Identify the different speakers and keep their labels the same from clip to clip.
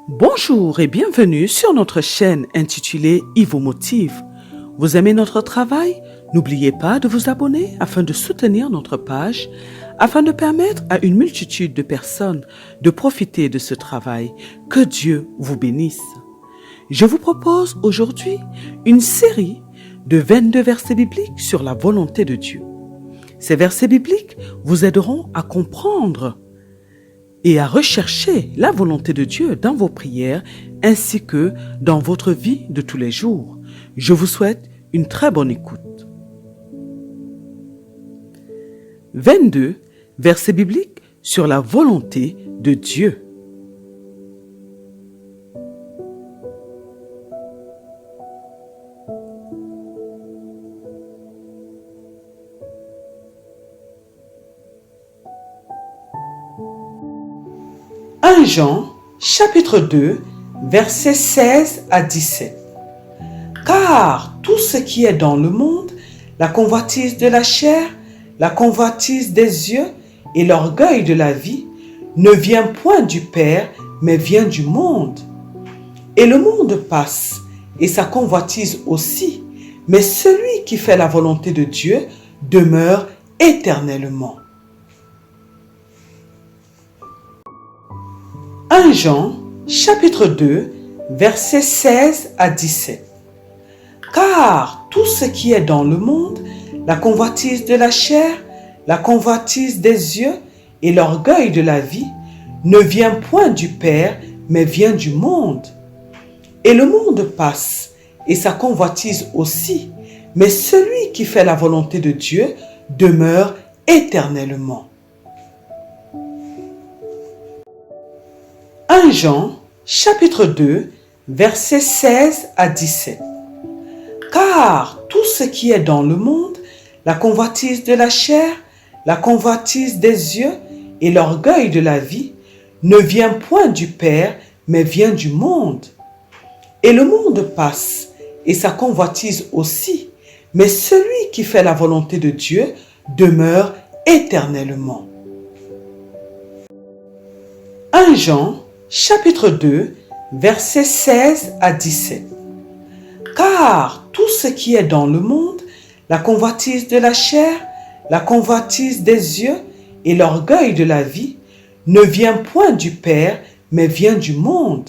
Speaker 1: Bonjour et bienvenue sur notre chaîne intitulée Il vous motive. Vous aimez notre travail? N'oubliez pas de vous abonner afin de soutenir notre page, afin de permettre à une multitude de personnes de profiter de ce travail. Que Dieu vous bénisse. Je vous propose aujourd'hui une série de 22 versets bibliques sur la volonté de Dieu. Ces versets bibliques vous aideront à comprendre et à rechercher la volonté de Dieu dans vos prières ainsi que dans votre vie de tous les jours. Je vous souhaite une très bonne écoute. 22 versets bibliques sur la volonté de Dieu. Jean, chapitre 2, versets 16 à 17. Car tout ce qui est dans le monde, la convoitise de la chair, la convoitise des yeux et l'orgueil de la vie, ne vient point du Père, mais vient du monde. Et le monde passe, et sa convoitise aussi, mais celui qui fait la volonté de Dieu demeure éternellement. 1 Jean, chapitre 2, versets 16 à 17. Car tout ce qui est dans le monde, la convoitise de la chair, la convoitise des yeux et l'orgueil de la vie, ne vient point du Père, mais vient du monde. Et le monde passe, et sa convoitise aussi, mais celui qui fait la volonté de Dieu demeure éternellement. 1 Jean, chapitre 2, versets 16 à 17. Car tout ce qui est dans le monde, la convoitise de la chair, la convoitise des yeux et l'orgueil de la vie, ne vient point du Père, mais vient du monde. Et le monde passe, et sa convoitise aussi, mais celui qui fait la volonté de Dieu demeure éternellement. 1 Jean, chapitre 2, versets 16 à 17. Car tout ce qui est dans le monde, la convoitise de la chair, la convoitise des yeux et l'orgueil de la vie, ne vient point du Père, mais vient du monde.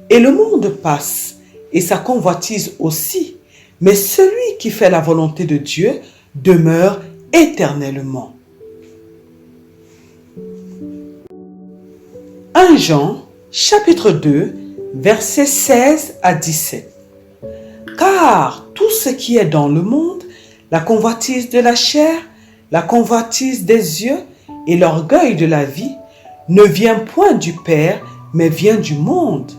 Speaker 1: Et le monde passe, et sa convoitise aussi, mais celui qui fait la volonté de Dieu demeure éternellement. 1 Jean, chapitre 2, versets 16 à 17. Car tout ce qui est dans le monde, la convoitise de la chair, la convoitise des yeux et l'orgueil de la vie, ne vient point du Père, mais vient du monde.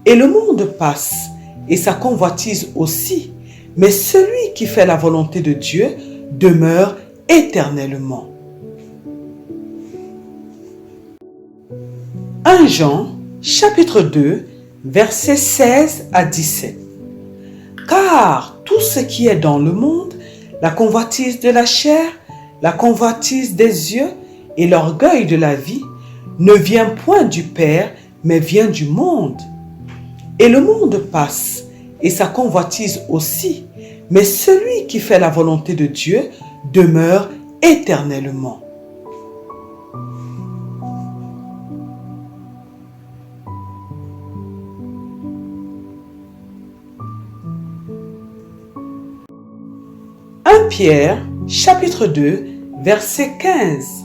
Speaker 1: Et le monde passe, et sa convoitise aussi, mais celui qui fait la volonté de Dieu demeure éternellement. 1 Jean, chapitre 2, versets 16 à 17. Car tout ce qui est dans le monde, la convoitise de la chair, la convoitise des yeux et l'orgueil de la vie, ne vient point du Père, mais vient du monde. Et le monde passe, et sa convoitise aussi, mais celui qui fait la volonté de Dieu demeure éternellement. 1 Pierre, chapitre 2, verset 15.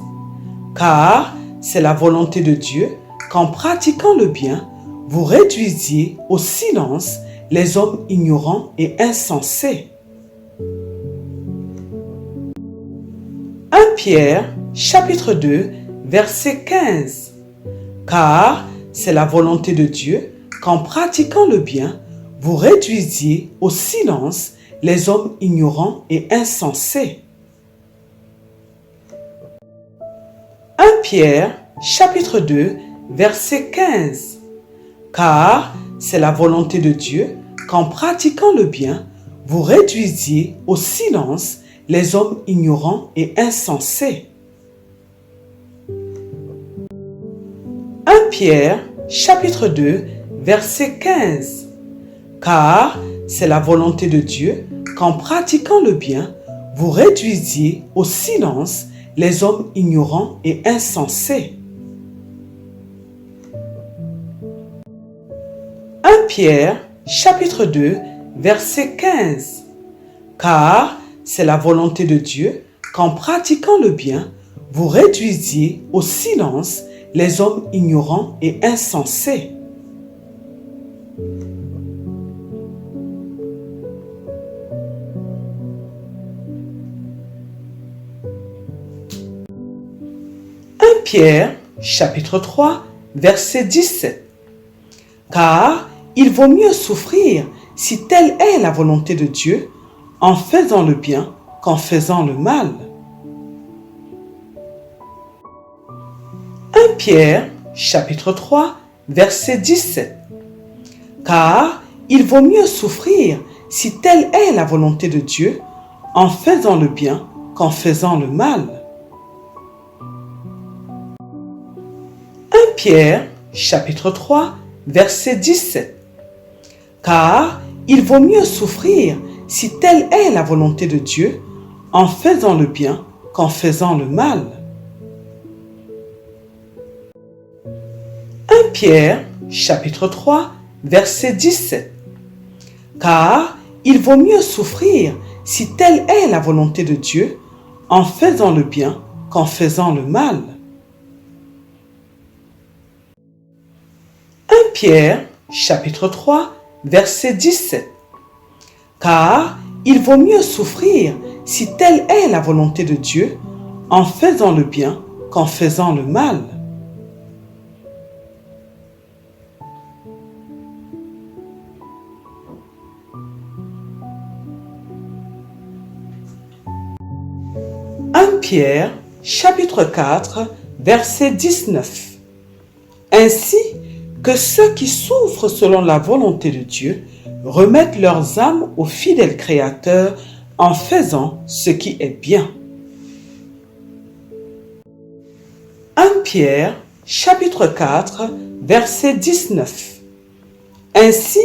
Speaker 1: Car c'est la volonté de Dieu qu'en pratiquant le bien, vous réduisiez au silence les hommes ignorants et insensés. 1 Pierre, chapitre 2, verset 15. Car c'est la volonté de Dieu qu'en pratiquant le bien, vous réduisiez au silence les hommes ignorants et insensés. 1 Pierre, chapitre 2, verset 15. Car c'est la volonté de Dieu qu'en pratiquant le bien, vous réduisiez au silence les hommes ignorants et insensés. 1 Pierre, chapitre 2, verset 15. Car c'est la volonté de Dieu qu'en pratiquant le bien, vous réduisiez au silence les hommes ignorants et insensés. 1 Pierre, chapitre 2, verset 15. Car c'est la volonté de Dieu qu'en pratiquant le bien, vous réduisiez au silence les hommes ignorants et insensés. Pierre, chapitre 3, verset 17. Car il vaut mieux souffrir, si telle est la volonté de Dieu, en faisant le bien qu'en faisant le mal. 1 Pierre, chapitre 3, verset 17. Car il vaut mieux souffrir, si telle est la volonté de Dieu, en faisant le bien qu'en faisant le mal. 1 Pierre, chapitre 3, verset 17. Car il vaut mieux souffrir, si telle est la volonté de Dieu, en faisant le bien qu'en faisant le mal. 1 Pierre, chapitre 3, verset 17. Car il vaut mieux souffrir, si telle est la volonté de Dieu, en faisant le bien qu'en faisant le mal. 1 Pierre, chapitre 3, verset 17. Car il vaut mieux souffrir, si telle est la volonté de Dieu, en faisant le bien qu'en faisant le mal. 1 Pierre, chapitre 4, verset 19. Ainsi que ceux qui souffrent selon la volonté de Dieu remettent leurs âmes au fidèle Créateur en faisant ce qui est bien. 1 Pierre, chapitre 4, verset 19. Ainsi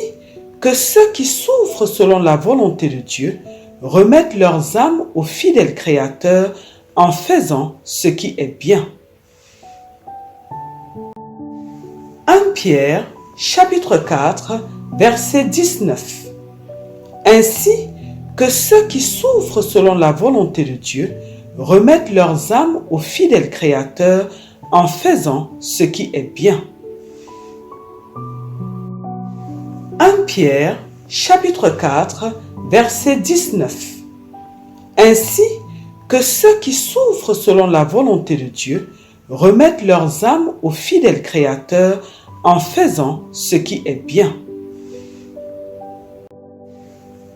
Speaker 1: que ceux qui souffrent selon la volonté de Dieu remettent leurs âmes au fidèle Créateur en faisant ce qui est bien. 1 Pierre, chapitre 4, verset 19. Ainsi que ceux qui souffrent selon la volonté de Dieu remettent leurs âmes au fidèle Créateur en faisant ce qui est bien. 1 Pierre, chapitre 4, verset 19. Ainsi que ceux qui souffrent selon la volonté de Dieu remettent leurs âmes au fidèle Créateur en faisant ce qui est bien.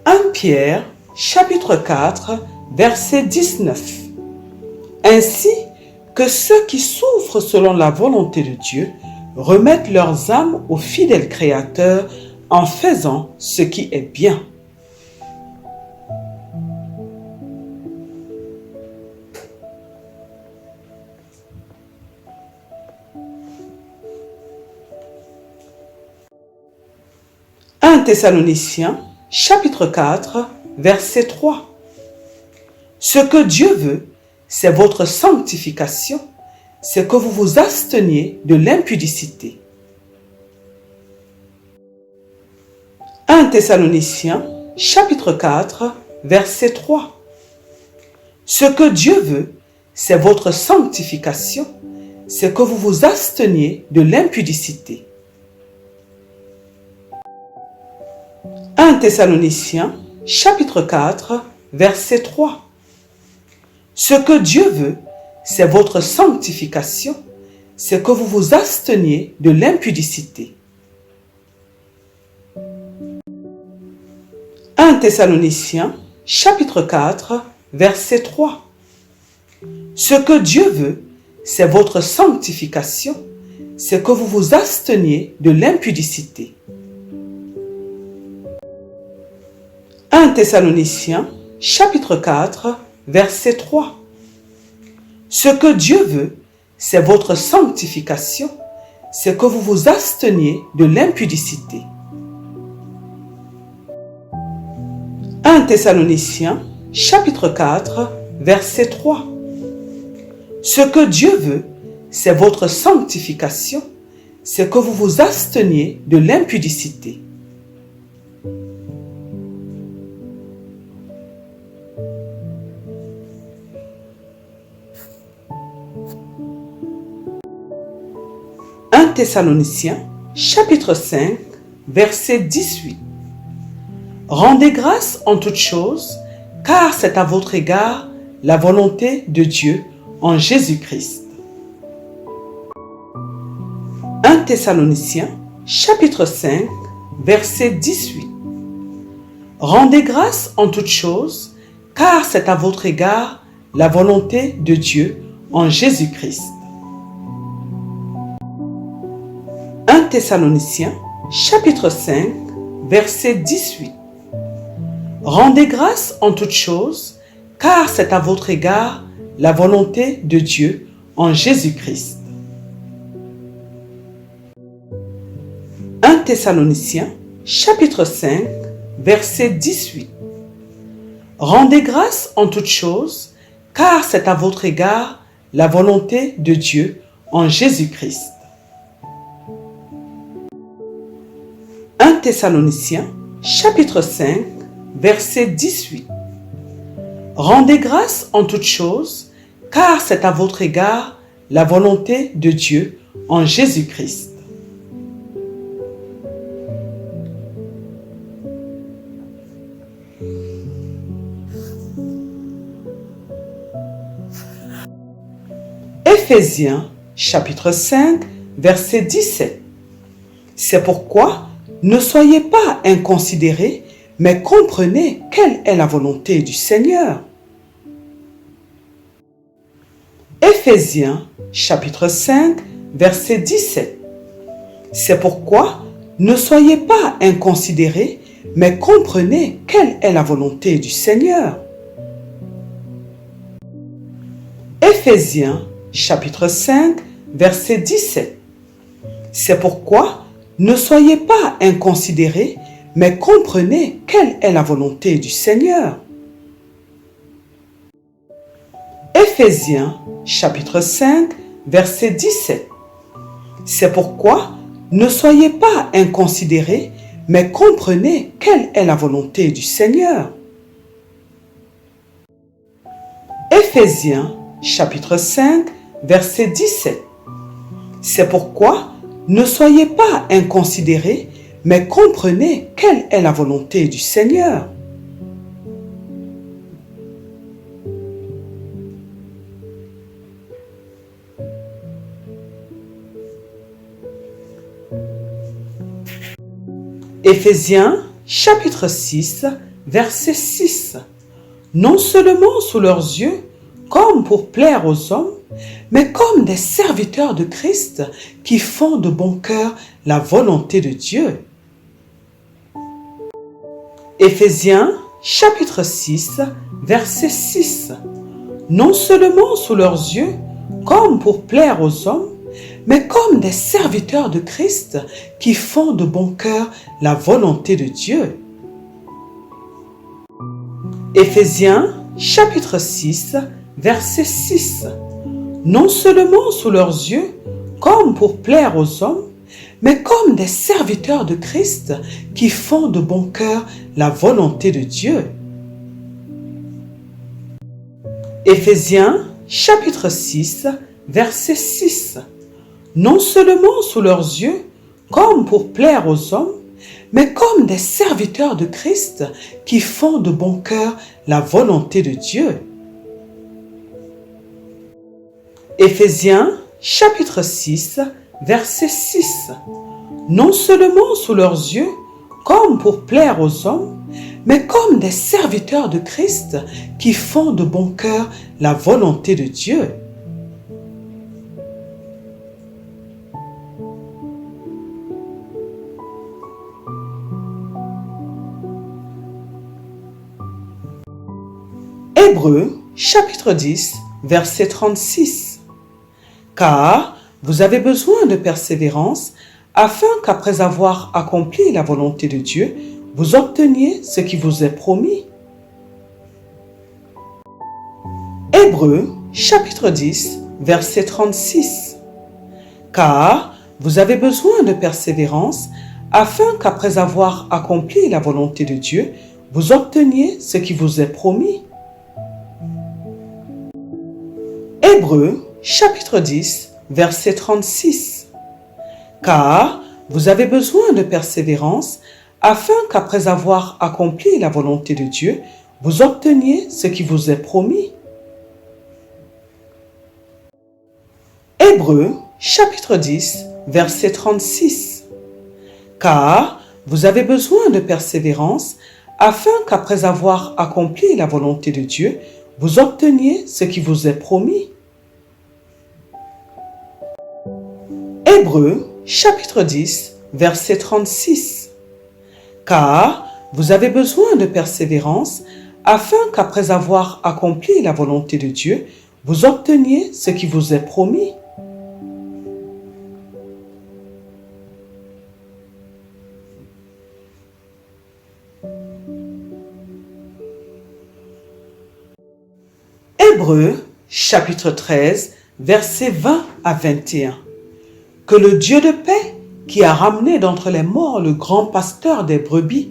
Speaker 1: 1 Pierre, chapitre 4, verset 19. Ainsi que ceux qui souffrent selon la volonté de Dieu remettent leurs âmes au fidèle Créateur en faisant ce qui est bien. Thessaloniciens, chapitre 4, verset 3. Ce que Dieu veut, c'est votre sanctification, c'est que vous vous absteniez de l'impudicité. 1 Thessaloniciens, chapitre 4, verset 3. Ce que Dieu veut, c'est votre sanctification, c'est que vous vous absteniez de l'impudicité. 1 Thessaloniciens, chapitre 4, verset 3. Ce que Dieu veut, c'est votre sanctification, c'est que vous vous absteniez de l'impudicité. 1 Thessaloniciens, chapitre 4, verset 3. Ce que Dieu veut, c'est votre sanctification, c'est que vous vous absteniez de l'impudicité. 1 Thessaloniciens, chapitre 4, verset 3. Ce que Dieu veut, c'est votre sanctification, c'est que vous vous absteniez de l'impudicité. 1 Thessaloniciens, chapitre 4, verset 3. Ce que Dieu veut, c'est votre sanctification, c'est que vous vous absteniez de l'impudicité. « 1 Thessaloniciens, chapitre 5, verset 18. Rendez grâce en toutes choses, car c'est à votre égard la volonté de Dieu en Jésus-Christ. 1 Thessaloniciens, chapitre 5, verset 18. Rendez grâce en toutes choses, car c'est à votre égard la volonté de Dieu en Jésus-Christ. 1 Thessaloniciens, chapitre 5, verset 18. Rendez grâce en toutes choses, car c'est à votre égard la volonté de Dieu en Jésus-Christ. 1 Thessaloniciens, chapitre 5, verset 18. Rendez grâce en toutes choses, car c'est à votre égard la volonté de Dieu en Jésus-Christ. 1 Thessaloniciens, chapitre 5, verset 18. Rendez grâce en toutes choses, car c'est à votre égard la volonté de Dieu en Jésus-Christ. Éphésiens, chapitre 5, verset 17. C'est pourquoi ne soyez pas inconsidérés, mais comprenez quelle est la volonté du Seigneur. Éphésiens, chapitre 5, verset 17. C'est pourquoi ne soyez pas inconsidérés, mais comprenez quelle est la volonté du Seigneur. Éphésiens, chapitre 5, verset 17. C'est pourquoi ne soyez pas inconsidérés, mais comprenez quelle est la volonté du Seigneur. Éphésiens, chapitre 5, verset 17. C'est pourquoi ne soyez pas inconsidérés, mais comprenez quelle est la volonté du Seigneur. Éphésiens, chapitre 5, verset 17. C'est pourquoi ne soyez pas inconsidérés, mais comprenez quelle est la volonté du Seigneur. Éphésiens, chapitre 6, verset 6. Non seulement sous leurs yeux, comme pour plaire aux hommes, mais comme des serviteurs de Christ qui font de bon cœur la volonté de Dieu. Éphésiens, chapitre 6, verset 6. Non seulement sous leurs yeux, comme pour plaire aux hommes, mais comme des serviteurs de Christ qui font de bon cœur la volonté de Dieu. Éphésiens, chapitre 6, verset 6. Non seulement sous leurs yeux, comme pour plaire aux hommes, mais comme des serviteurs de Christ qui font de bon cœur la volonté de Dieu. Éphésiens, chapitre 6, verset 6. Non seulement sous leurs yeux, comme pour plaire aux hommes, mais comme des serviteurs de Christ qui font de bon cœur la volonté de Dieu. Éphésiens, chapitre 6, verset 6. Non seulement sous leurs yeux, comme pour plaire aux hommes, mais comme des serviteurs de Christ qui font de bon cœur la volonté de Dieu. Hébreux, chapitre 10, verset 36. Car vous avez besoin de persévérance afin qu'après avoir accompli la volonté de Dieu, vous obteniez ce qui vous est promis. Hébreux, chapitre 10, verset 36. Car vous avez besoin de persévérance afin qu'après avoir accompli la volonté de Dieu, vous obteniez ce qui vous est promis. Hébreux, chapitre 10, verset 36. Car vous avez besoin de persévérance afin qu'après avoir accompli la volonté de Dieu, vous obteniez ce qui vous est promis. Hébreux, chapitre 10, verset 36. Car vous avez besoin de persévérance afin qu'après avoir accompli la volonté de Dieu, vous obteniez ce qui vous est promis. Hébreux, chapitre 10, verset 36. Car vous avez besoin de persévérance afin qu'après avoir accompli la volonté de Dieu, vous obteniez ce qui vous est promis. Hébreux, chapitre 13, versets 20 à 21. Que le Dieu de paix, qui a ramené d'entre les morts le grand pasteur des brebis,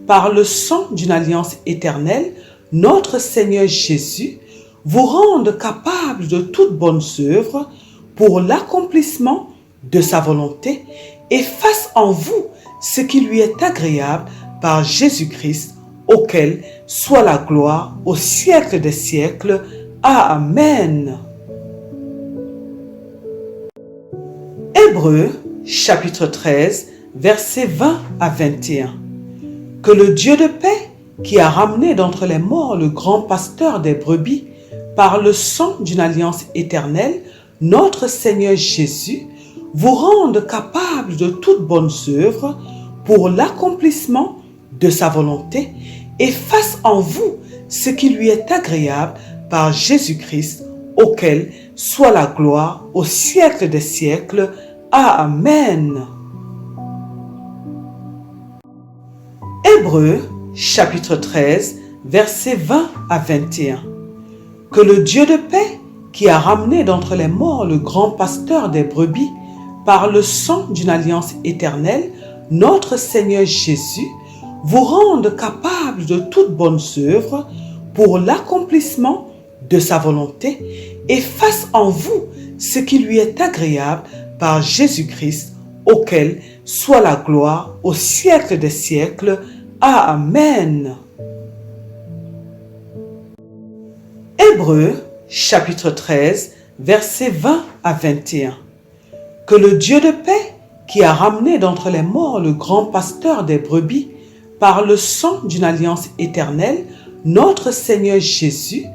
Speaker 1: par le sang d'une alliance éternelle, notre Seigneur Jésus, vous rende capable de toutes bonnes œuvres pour l'accomplissement de sa volonté et fasse en vous ce qui lui est agréable par Jésus-Christ, auquel soit la gloire au siècle des siècles. Amen. Hébreux, chapitre 13, versets 20 à 21. Que le Dieu de paix, qui a ramené d'entre les morts le grand pasteur des brebis, par le sang d'une alliance éternelle, notre Seigneur Jésus, vous rende capable de toutes bonnes œuvres pour l'accomplissement de sa volonté et fasse en vous ce qui lui est agréable par Jésus-Christ, auquel soit la gloire au siècle des siècles. Amen. Hébreux, chapitre 13, versets 20 à 21. Que le Dieu de paix, qui a ramené d'entre les morts le grand pasteur des brebis, par le sang d'une alliance éternelle, notre Seigneur Jésus, vous rende capable de toutes bonnes œuvres pour l'accomplissement de sa volonté et fasse en vous ce qui lui est agréable par Jésus-Christ, auquel soit la gloire au siècle des siècles. Amen. Hébreux, chapitre 13, versets 20 à 21. Que le Dieu de paix, qui a ramené d'entre les morts le grand pasteur des brebis, par le sang d'une alliance éternelle, notre Seigneur Jésus,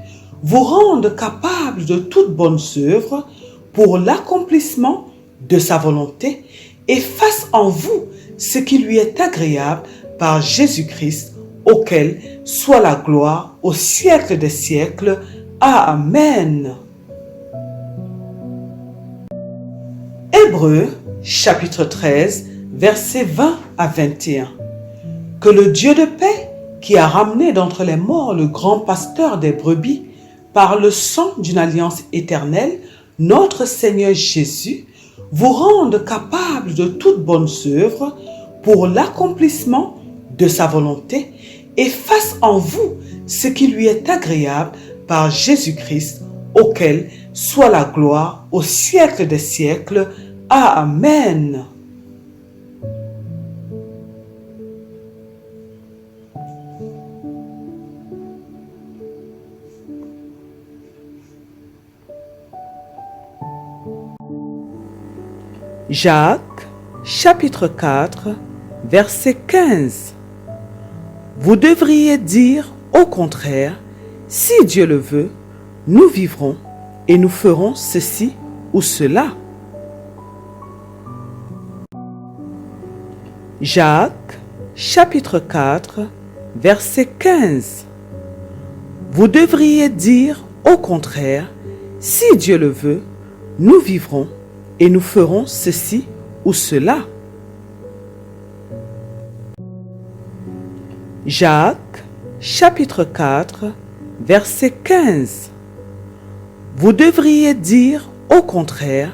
Speaker 1: vous rende capable de toutes bonnes œuvres pour l'accomplissement de sa volonté et fasse en vous ce qui lui est agréable par Jésus-Christ, auquel soit la gloire au siècle des siècles. Amen. Hébreux, chapitre 13, versets 20 à 21. Que le Dieu de paix, qui a ramené d'entre les morts le grand pasteur des brebis, par le sang d'une alliance éternelle, notre Seigneur Jésus, vous rende capable de toutes bonnes œuvres pour l'accomplissement de sa volonté et fasse en vous ce qui lui est agréable par Jésus-Christ, auquel soit la gloire au siècle des siècles. Amen. Jacques, chapitre 4, verset 15. Vous devriez dire au contraire, si Dieu le veut, nous vivrons et nous ferons ceci ou cela. Jacques, chapitre 4, verset 15. Vous devriez dire au contraire, si Dieu le veut, nous vivrons et nous ferons ceci ou cela. Jacques, chapitre 4, verset 15. Vous devriez dire au contraire,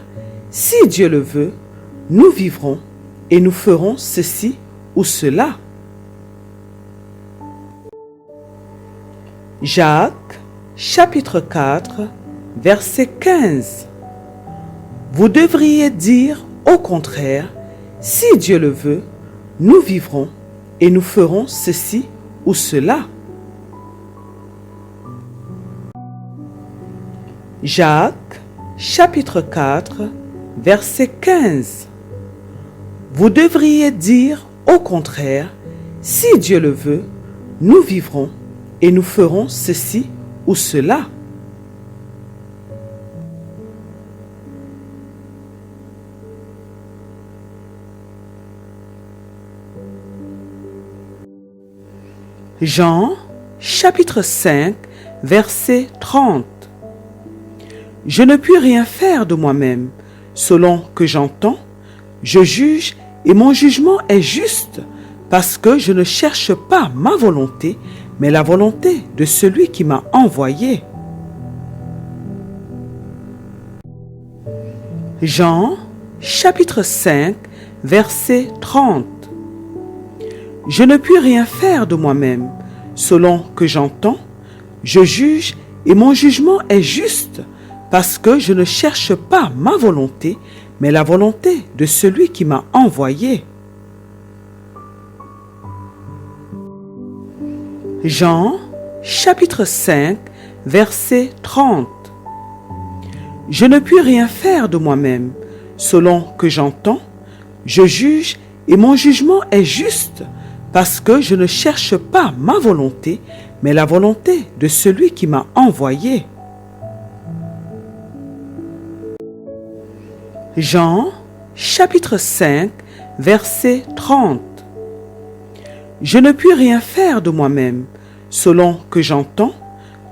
Speaker 1: si Dieu le veut, nous vivrons et nous ferons ceci ou cela. Jacques, chapitre 4, verset 15. Vous devriez dire au contraire, si Dieu le veut, nous vivrons et nous ferons ceci ou cela. Jacques, chapitre 4, verset 15. Vous devriez dire au contraire, si Dieu le veut, nous vivrons et nous ferons ceci ou cela. Jean, chapitre 5, verset 30. Je ne puis rien faire de moi-même. Selon que j'entends, je juge et mon jugement est juste, parce que je ne cherche pas ma volonté, mais la volonté de celui qui m'a envoyé. Jean, chapitre 5, verset 30. Je ne puis rien faire de moi-même. Selon que j'entends, je juge et mon jugement est juste, parce que je ne cherche pas ma volonté, mais la volonté de celui qui m'a envoyé. Jean, chapitre 5, verset 30. Je ne puis rien faire de moi-même. Selon que j'entends, je juge et mon jugement est juste, parce que je ne cherche pas ma volonté, mais la volonté de celui qui m'a envoyé. Jean, chapitre 5, verset 30. Je ne puis rien faire de moi-même. Selon que j'entends,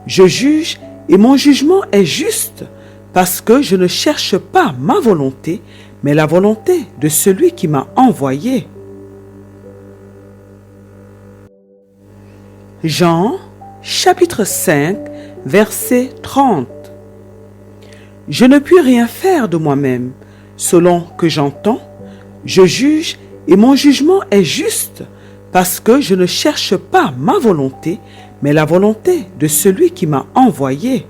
Speaker 1: je juge et mon jugement est juste, parce que je ne cherche pas ma volonté, mais la volonté de celui qui m'a envoyé. Jean, chapitre 5, verset 30. Je ne puis rien faire de moi-même. Selon que j'entends, je juge et mon jugement est juste, parce que je ne cherche pas ma volonté, mais la volonté de celui qui m'a envoyé.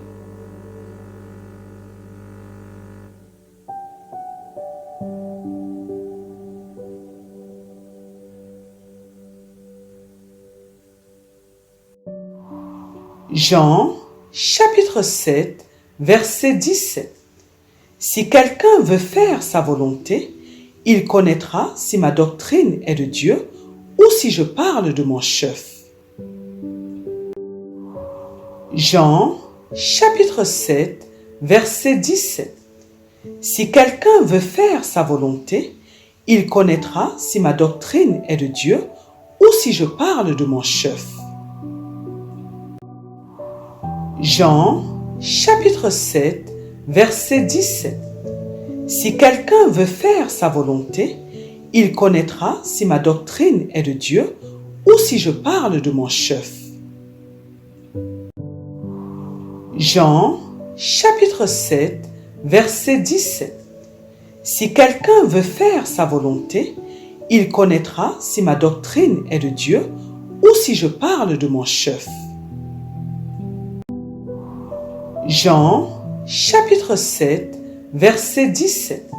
Speaker 1: Jean, chapitre 7, verset 17. Si quelqu'un veut faire sa volonté, il connaîtra si ma doctrine est de Dieu ou si je parle de mon chef. Jean, chapitre 7, verset 17. Si quelqu'un veut faire sa volonté, il connaîtra si ma doctrine est de Dieu ou si je parle de mon chef. Jean, chapitre 7, verset 17. Si quelqu'un veut faire sa volonté, il connaîtra si ma doctrine est de Dieu ou si je parle de mon chef. Jean, chapitre 7, verset 17. Si quelqu'un veut faire sa volonté, il connaîtra si ma doctrine est de Dieu ou si je parle de mon chef. Jean, chapitre 7, verset 17.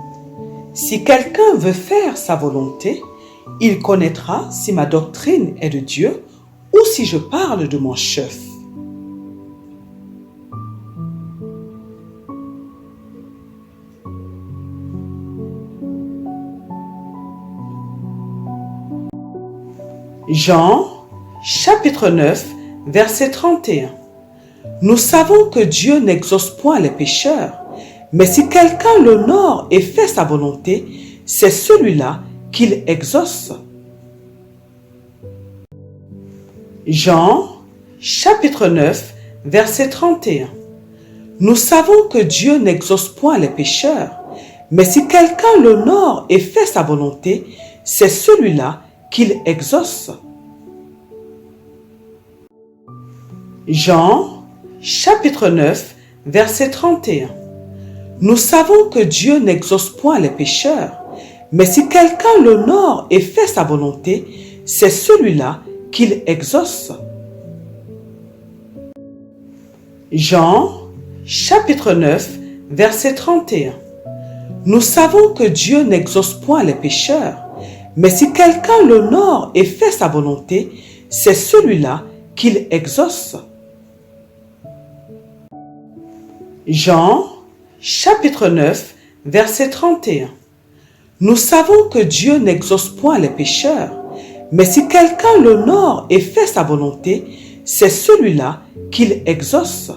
Speaker 1: Si quelqu'un veut faire sa volonté, il connaîtra si ma doctrine est de Dieu ou si je parle de mon chef. Jean, chapitre 9, verset 31. Nous savons que Dieu n'exauce point les pécheurs, mais si quelqu'un l'honore et fait sa volonté, c'est celui-là qu'il exauce. Jean, chapitre 9, verset 31. Nous savons que Dieu n'exauce point les pécheurs, Mais si quelqu'un l'honore et fait sa volonté, c'est celui-là qu'il exauce. Jean, chapitre 9, verset 31. Nous savons que Dieu n'exauce point les pécheurs, mais si quelqu'un l'honore et fait sa volonté, c'est celui-là qu'il exauce. Jean, chapitre 9, verset 31. Nous savons que Dieu n'exauce point les pécheurs, mais si quelqu'un l'honore et fait sa volonté, c'est celui-là qu'il exauce. Jean, chapitre 9, verset 31. Nous savons que Dieu n'exauce point les pécheurs, mais si quelqu'un l'honore et fait sa volonté, c'est celui-là qu'il exauce.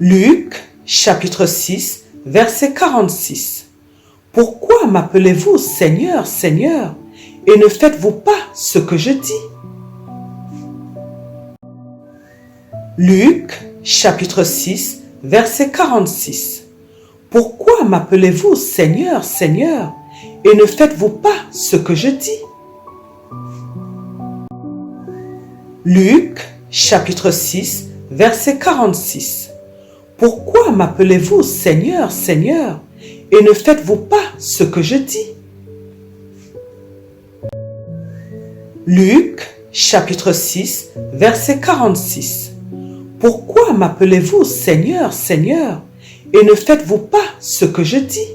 Speaker 1: Luc, chapitre 6, verset 46. Pourquoi m'appelez-vous Seigneur, Seigneur, et ne faites-vous pas ce que je dis? Luc, chapitre 6, verset 46. Pourquoi m'appelez-vous Seigneur, Seigneur, et ne faites-vous pas ce que je dis? Luc, chapitre 6, verset 46. Pourquoi m'appelez-vous Seigneur, Seigneur, et ne faites-vous pas ce que je dis? Luc, chapitre 6, verset 46. Pourquoi m'appelez-vous Seigneur, Seigneur, et ne faites-vous pas ce que je dis?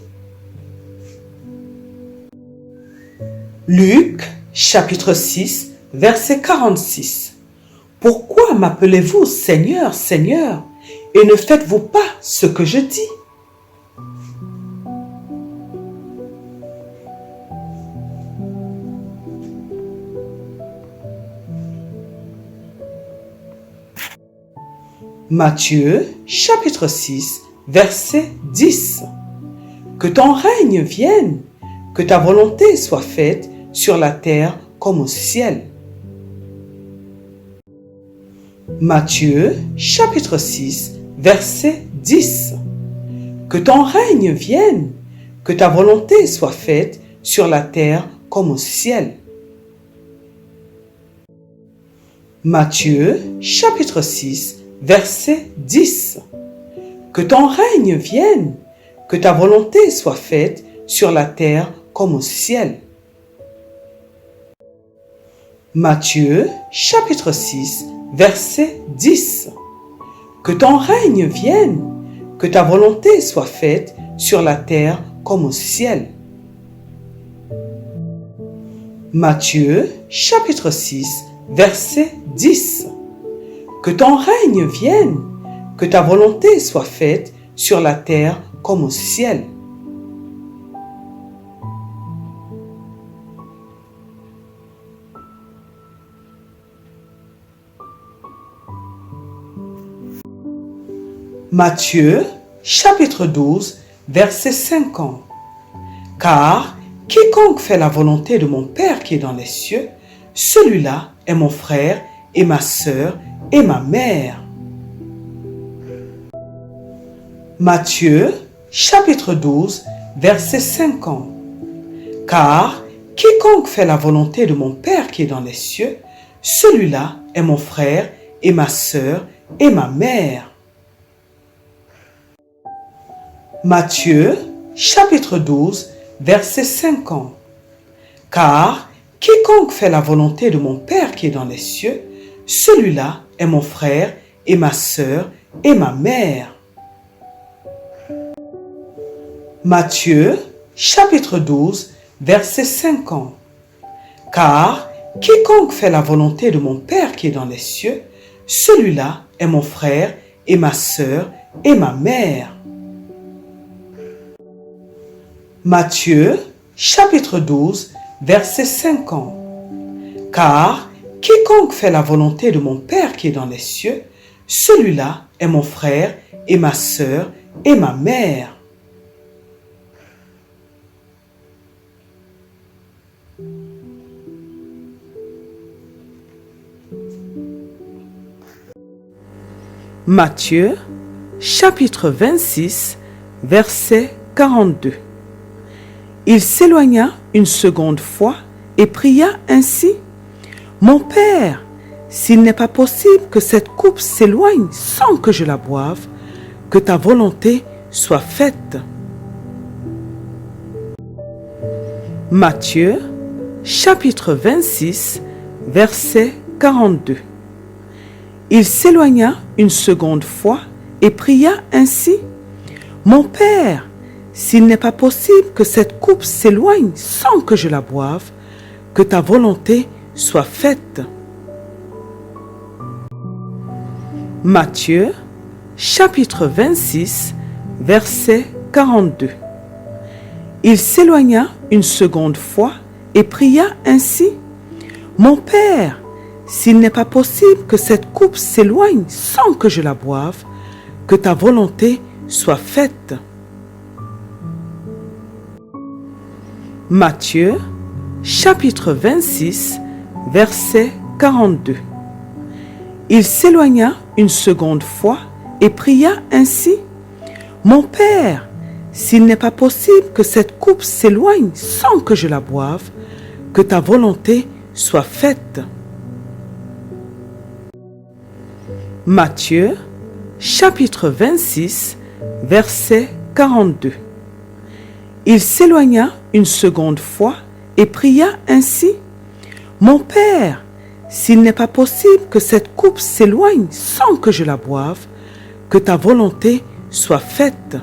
Speaker 1: Luc, chapitre 6, verset 46. Pourquoi m'appelez-vous Seigneur, Seigneur, et ne faites-vous pas ce que je dis? Matthieu, chapitre 6, verset 10. Que ton règne vienne, que ta volonté soit faite sur la terre comme au ciel. Matthieu, chapitre 6, verset 10. Que ton règne vienne, que ta volonté soit faite sur la terre comme au ciel. Matthieu, chapitre 6, verset 10. Que ton règne vienne, que ta volonté soit faite sur la terre comme au ciel. Matthieu, chapitre 6, verset 10. Que ton règne vienne, que ta volonté soit faite sur la terre comme au ciel. Matthieu, chapitre 6, verset 10. Que ton règne vienne, que ta volonté soit faite sur la terre comme au ciel. Matthieu, chapitre 12, verset 50. Car quiconque fait la volonté de mon Père qui est dans les cieux, celui-là est mon frère et ma sœur et ma mère. Matthieu, chapitre 12, verset 50. Car quiconque fait la volonté de mon Père qui est dans les cieux, celui-là est mon frère et ma sœur et ma mère. Matthieu, chapitre 12, verset 50. Car quiconque fait la volonté de mon Père qui est dans les cieux, celui-là est mon frère et ma sœur et ma mère. Matthieu, chapitre 12, verset 50. Car quiconque fait la volonté de mon Père qui est dans les cieux, celui-là est mon frère et ma sœur et ma mère. Matthieu, chapitre 12, verset 50. Car quiconque fait la volonté de mon Père qui est dans les cieux, celui-là est mon frère et ma sœur et ma mère. Matthieu, chapitre 26, verset 42. Il s'éloigna une seconde fois et pria ainsi: « Mon Père, s'il n'est pas possible que cette coupe s'éloigne sans que je la boive, que ta volonté soit faite. » Matthieu, chapitre 26, verset 42. Il s'éloigna une seconde fois et pria ainsi: « Mon Père, s'il n'est pas possible que cette coupe s'éloigne sans que je la boive, que ta volonté soit faite. » Matthieu, chapitre 26, verset 42. Il s'éloigna une seconde fois et pria ainsi: « Mon Père, s'il n'est pas possible que cette coupe s'éloigne sans que je la boive, que ta volonté soit faite. » Matthieu, chapitre 26, verset 42. Il s'éloigna une seconde fois et pria ainsi: « Mon Père, s'il n'est pas possible que cette coupe s'éloigne sans que je la boive, que ta volonté soit faite. » Matthieu, chapitre 26, verset 42. Il s'éloigna une seconde fois et pria ainsi: « Mon Père, s'il n'est pas possible que cette coupe s'éloigne sans que je la boive, que ta volonté soit faite. »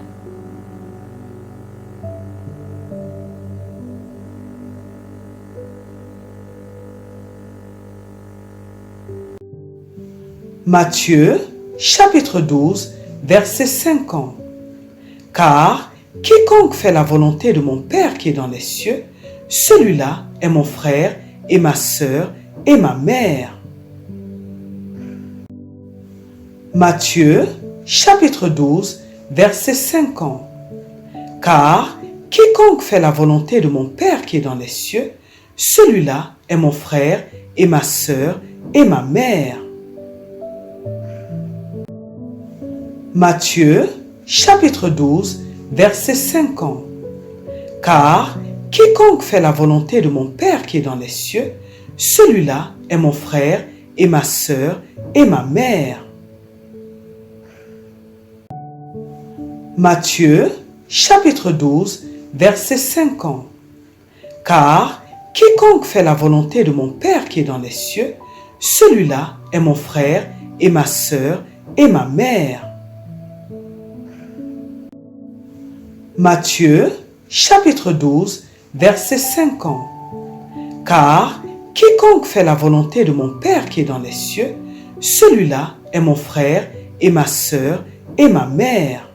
Speaker 1: Matthieu, chapitre 12, verset 50. Car quiconque fait la volonté de mon Père qui est dans les cieux, celui-là est mon frère et ma sœur et ma mère. Matthieu, chapitre 12, verset 50. Car quiconque fait la volonté de mon Père qui est dans les cieux, celui-là est mon frère et ma sœur et ma mère. Matthieu, chapitre 12, verset 50. Car quiconque fait la volonté de mon Père qui est dans les cieux, celui-là est mon frère et ma sœur et ma mère. Matthieu, chapitre 12, verset 50. Car quiconque fait la volonté de mon Père qui est dans les cieux, celui-là est mon frère et ma sœur et ma mère. Matthieu, chapitre 12, verset 50. Car quiconque fait la volonté de mon Père qui est dans les cieux, celui-là est mon frère et ma sœur et ma mère.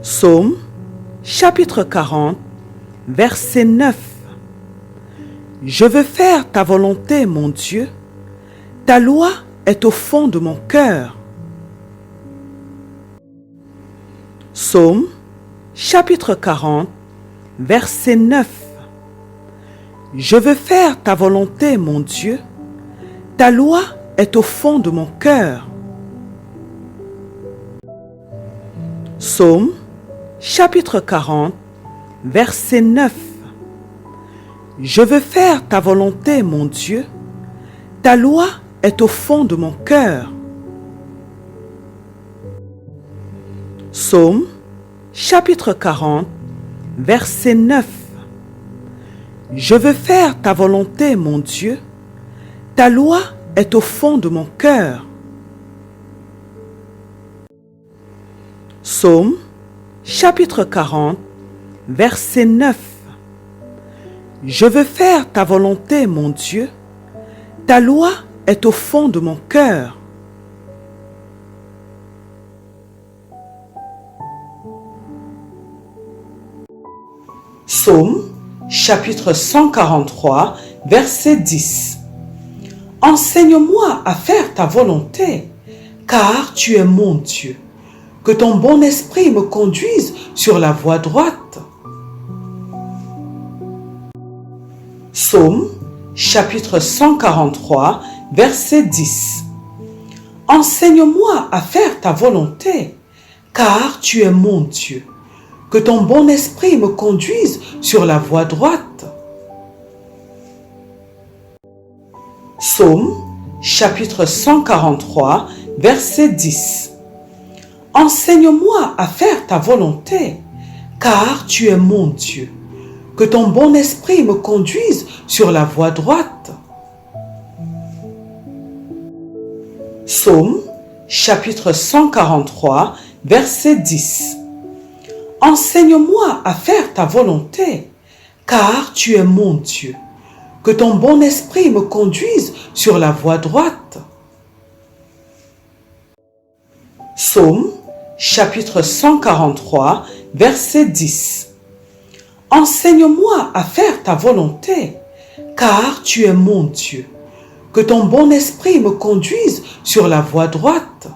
Speaker 1: Psaume, chapitre 40, verset 9. Je veux faire ta volonté, mon Dieu. Ta loi est au fond de mon cœur. Psaume, chapitre 40, verset 9. Je veux faire ta volonté, mon Dieu. Ta loi est au fond de mon cœur. Psaume, chapitre 40, verset 9. Je veux faire ta volonté, mon Dieu. Ta loi est au fond de mon cœur. Psaume, chapitre 40, verset 9. Je veux faire ta volonté, mon Dieu. Ta loi est au fond de mon cœur. Psaume, chapitre 40, verset 9. Je veux faire ta volonté, mon Dieu. Ta loi est au fond de mon cœur. Psaume, chapitre 143, verset 10. Enseigne-moi à faire ta volonté, car tu es mon Dieu. que ton bon esprit me conduise sur la voie droite. Psaume, chapitre 143, verset 10. Enseigne-moi à faire ta volonté, car tu es mon Dieu. Que ton bon esprit me conduise sur la voie droite. Psaume, chapitre 143, verset 10. Enseigne-moi à faire ta volonté, car tu es mon Dieu. Que ton bon esprit me conduise sur la voie droite. Psaume, chapitre 143, verset 10. Enseigne-moi à faire ta volonté, car tu es mon Dieu. Que ton bon esprit me conduise sur la voie droite. Psaume, chapitre 143, verset 10. Enseigne-moi à faire ta volonté, car tu es mon Dieu. Que ton bon esprit me conduise sur la voie droite.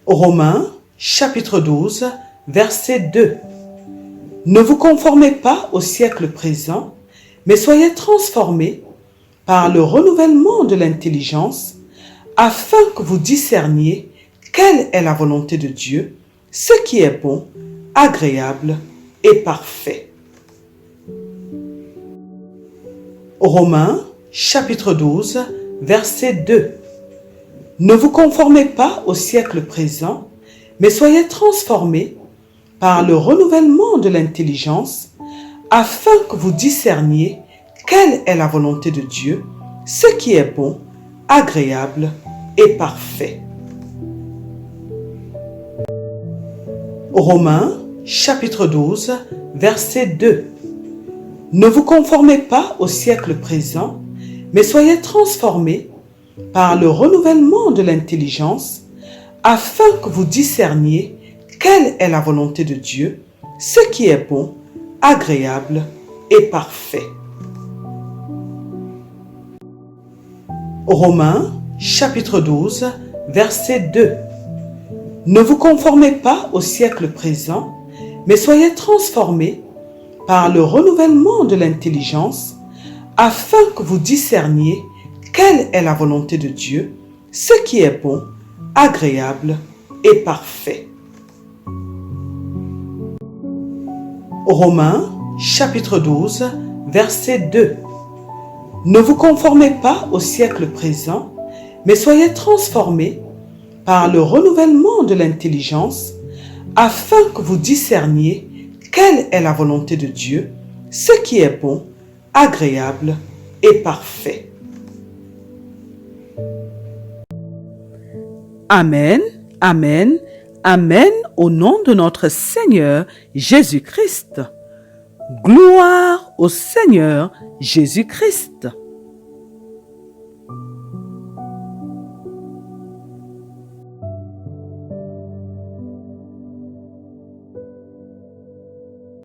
Speaker 1: Romains, chapitre 12, verset 2. Ne vous conformez pas au siècle présent, mais soyez transformés par le renouvellement de l'intelligence, afin que vous discerniez quelle est la volonté de Dieu, ce qui est bon, agréable et parfait. Romains, chapitre 12, verset 2. Ne vous conformez pas au siècle présent, mais soyez transformés par le renouvellement de l'intelligence, afin que vous discerniez quelle est la volonté de Dieu, ce qui est bon, agréable et parfait. Romains, chapitre 12, verset 2. Ne vous conformez pas au siècle présent, mais soyez transformés par le renouvellement de l'intelligence, afin que vous discerniez quelle est la volonté de Dieu, ce qui est bon, agréable et parfait. Romains, chapitre 12, verset 2. Ne vous conformez pas au siècle présent, mais soyez transformés par le renouvellement de l'intelligence, afin que vous discerniez quelle est la volonté de Dieu, ce qui est bon, agréable et parfait. Romains, chapitre 12, verset 2. Ne vous conformez pas au siècle présent, mais soyez transformés par le renouvellement de l'intelligence, afin que vous discerniez quelle est la volonté de Dieu, ce qui est bon, agréable et parfait. Amen, amen, amen au nom de notre Seigneur Jésus-Christ. Gloire au Seigneur Jésus-Christ.